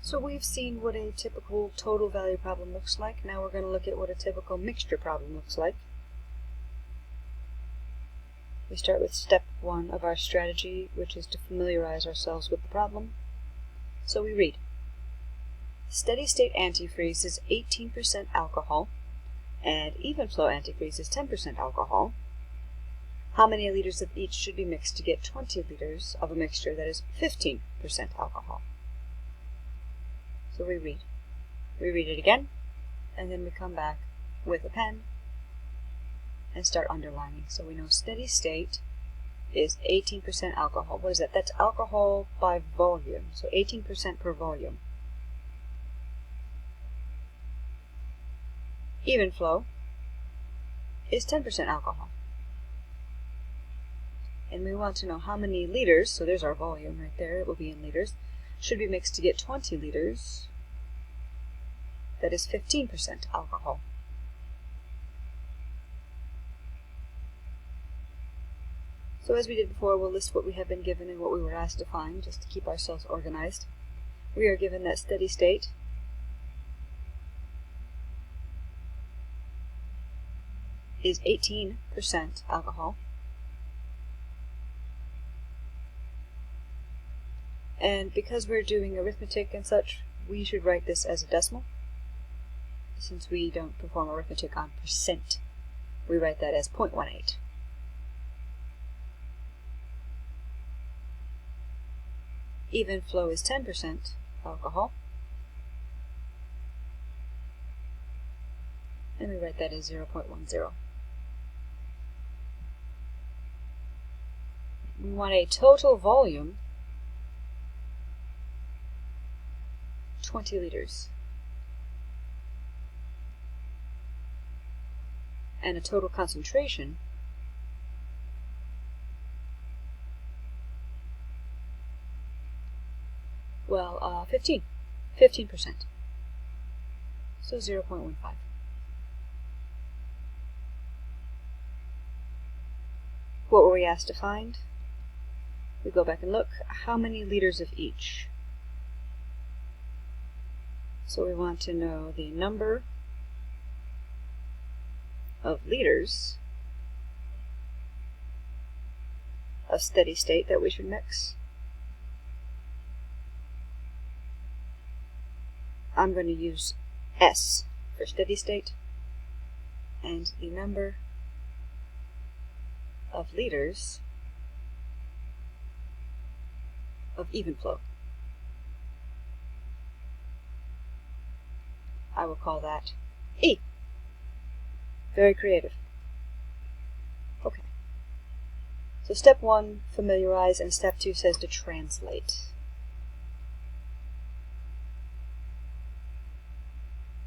So we've seen what a typical total value problem looks like. Now we're going to look at what a typical mixture problem looks like. We start with step 1 of our strategy, which is to familiarize ourselves with the problem. So we read, steady state antifreeze is 18% alcohol and even flow antifreeze is 10% alcohol. How many liters of each should be mixed to get 20 liters of a mixture that is 15% alcohol? So we read it again, and then we come back with a pen and start underlining. So we know steady state is 18% alcohol. What is that? That's alcohol by volume, so 18% per volume. Even flow is 10% alcohol. And we want to know how many liters, so there's our volume right there, it will be in liters, should be mixed to get 20 liters, that is 15% alcohol. So as we did before, we'll list what we have been given and what we were asked to find, just to keep ourselves organized. We are given that steady state is 18% alcohol. And because we're doing arithmetic and such, we should write this as a decimal. Since we don't perform arithmetic on percent, we write that as 0.18. Even flow is 10% alcohol. And we write that as 0.10. We want a total volume 20 liters. And a total concentration well, 15%. So 0.15. What were we asked to find? We go back and look. How many liters of each? So we want to know the number of liters of steady state that we should mix. I'm going to use S for steady state, and the number of liters of even flow. I will call that E. Very creative. Okay. So step 1, familiarize, and step 2 says to translate.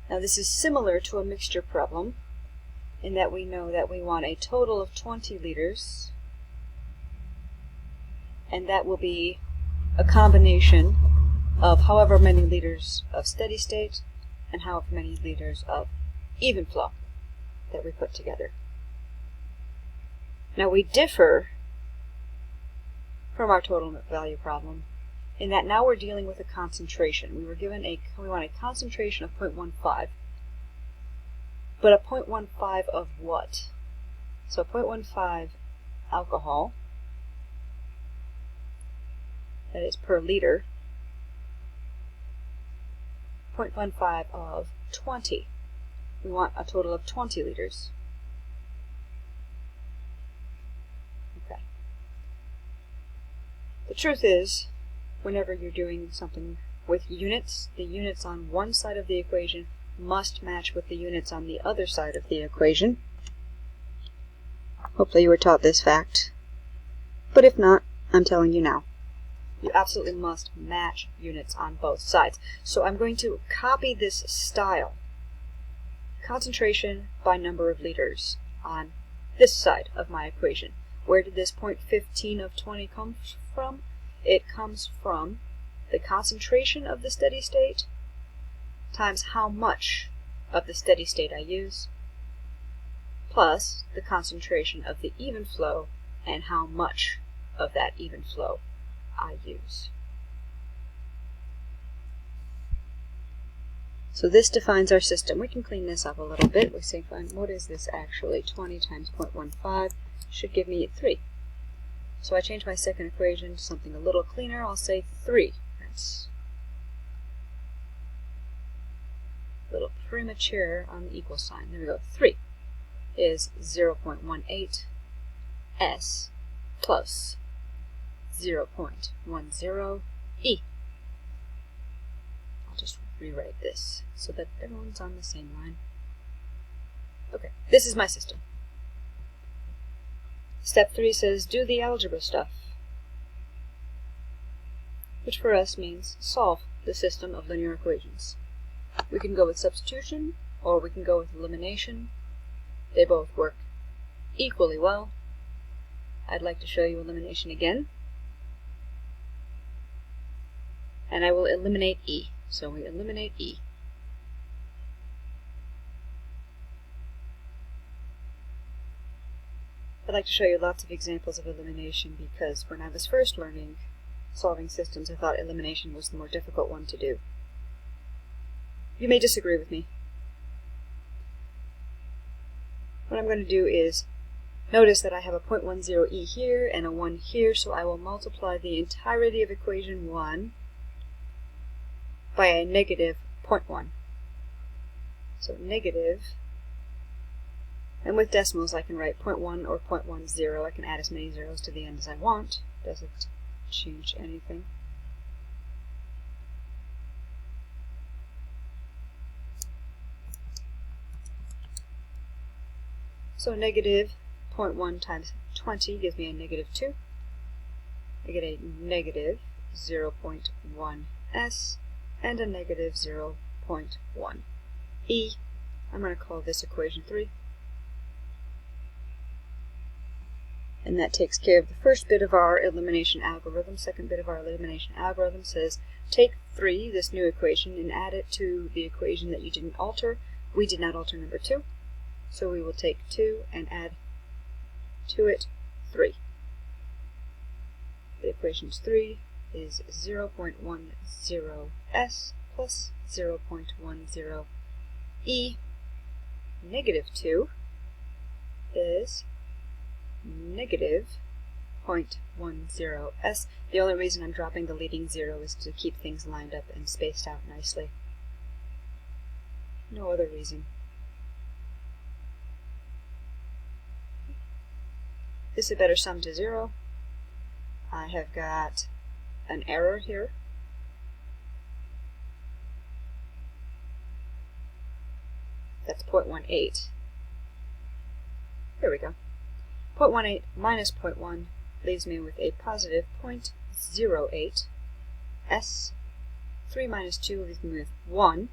Now this is similar to a mixture problem in that we know that we want a total of 20 liters, and that will be a combination of however many liters of steady state and however many liters of even flow that we put together. Now we differ from our total value problem in that now we're dealing with a concentration. We want a concentration of 0.15, but a 0.15 of what? So 0.15 alcohol, that is per liter, 0.15 of 20. We want a total of 20 liters. Okay. The truth is, whenever you're doing something with units, the units on one side of the equation must match with the units on the other side of the equation. Hopefully you were taught this fact, but if not, I'm telling you now. You absolutely must match units on both sides. So I'm going to copy this style, concentration by number of liters, on this side of my equation. Where did this 0.15 of 20 come from? It comes from the concentration of the steady state times how much of the steady state I use, plus the concentration of the even flow and how much of that even flow I use. So this defines our system. We can clean this up a little bit. We say, fine, what is this actually? 20 times 0.15 should give me 3. So I change my second equation to something a little cleaner. I'll say 3. That's a little premature on the equal sign. There we go. 3 is 0.18 s plus 0.10 e. I'll just rewrite this so that everyone's on the same line. Okay, this is my system. Step 3 says do the algebra stuff, which for us means solve the system of linear equations. We can go with substitution or we can go with elimination. They both work equally well. I'd like to show you elimination again. And I will eliminate e. So we eliminate e. I'd like to show you lots of examples of elimination because when I was first learning solving systems, I thought elimination was the more difficult one to do. You may disagree with me. What I'm going to do is notice that I have a 0.10e here and a 1 here, so I will multiply the entirety of equation 1 by a negative 0.1. So negative, and with decimals I can write 0.1 or 0.10. I can add as many zeros to the end as I want. Doesn't change anything. So negative 0.1 times 20 gives me a negative 2. I get a negative 0.1 s and a negative 0.1 e. I'm going to call this equation 3. And that takes care of the first bit of our elimination algorithm. Second bit of our elimination algorithm says take 3, this new equation, and add it to the equation that you didn't alter. We did not alter number 2. So we will take 2 and add to it 3. The equation's 3 is 0.10 s plus 0.10 e. Negative 2 is negative 0.10 s. The only reason I'm dropping the leading 0 is to keep things lined up and spaced out nicely. No other reason. This had better sum to 0. I have got an error here. That's 0.18. Here we go. 0.18 minus 0.1 leaves me with a positive 0.08 s. 3 minus 2 leaves me with 1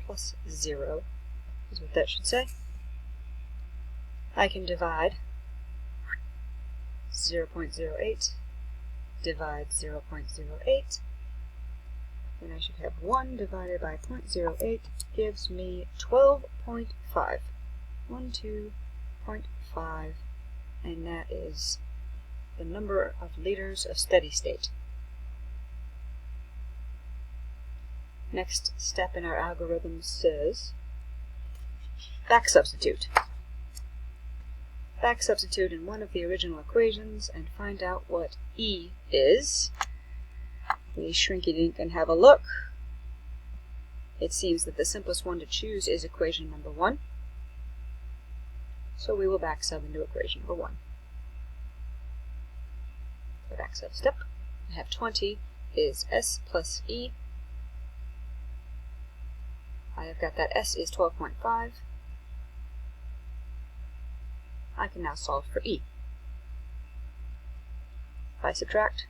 plus 0 is what that should say. I can divide 0.08 divide 0.08, and I should have 1 divided by 0.08 gives me 12.5. 12.5, and that is the number of liters of steady state. Next step in our algorithm says back substitute. Back substitute in one of the original equations and find out what E is. We shrinky-dink and have a look. It seems that the simplest one to choose is equation number 1. So we will back sub into equation number 1. The back sub step. I have 20 is s plus e. I have got that s is 12.5. I can now solve for e. If I subtract,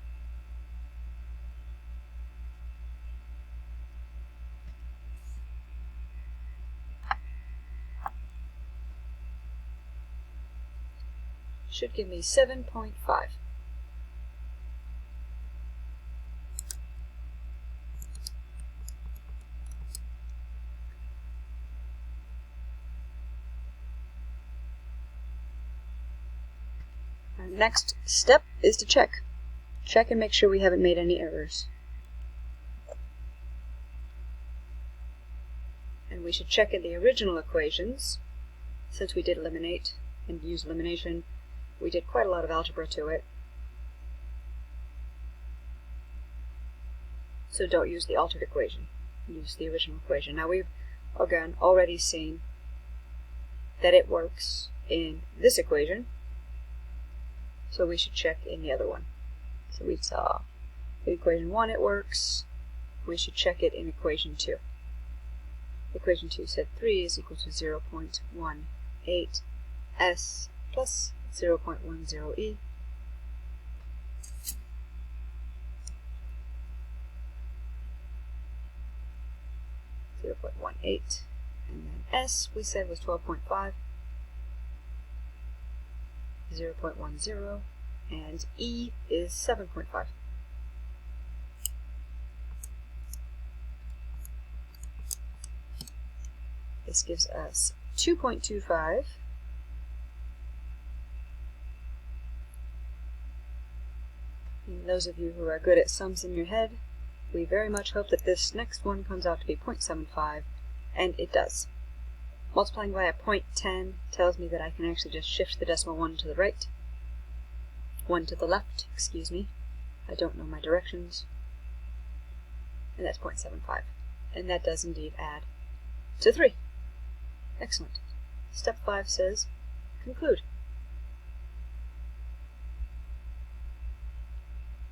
should give me 7.5. Our next step is to check. Check and make sure we haven't made any errors. we should check in the original equations. Since we did eliminate and use elimination, we did quite a lot of algebra to it. So don't use the altered equation. Use the original equation. Now we've, again, already seen that it works in this equation, so we should check in the other one. So we saw in equation 1 it works, we should check it in equation 2. Equation 2 said 3 is equal to 0.18 s plus 0.10 e. And then s we said was 12.5, 0.10, and e is 7.5. This gives us 2.25 . And those of you who are good at sums in your head, we very much hope that this next one comes out to be 0.75, and it does. Multiplying by a 0.10 tells me that I can actually just shift the decimal 1 to the right, 1 to the left, excuse me. I don't know my directions. And that's 0.75. And that does indeed add to 3. Excellent. Step 5 says, conclude.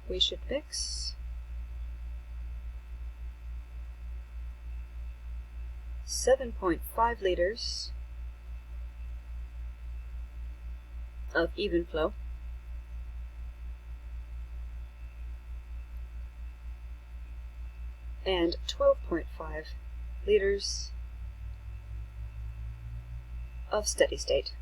We should mix 7.5 liters of even flow and 12.5 liters of steady state.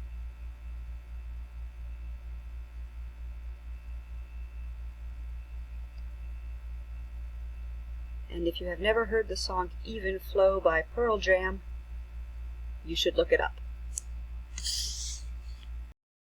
And if you have never heard the song Even Flow by Pearl Jam, you should look it up.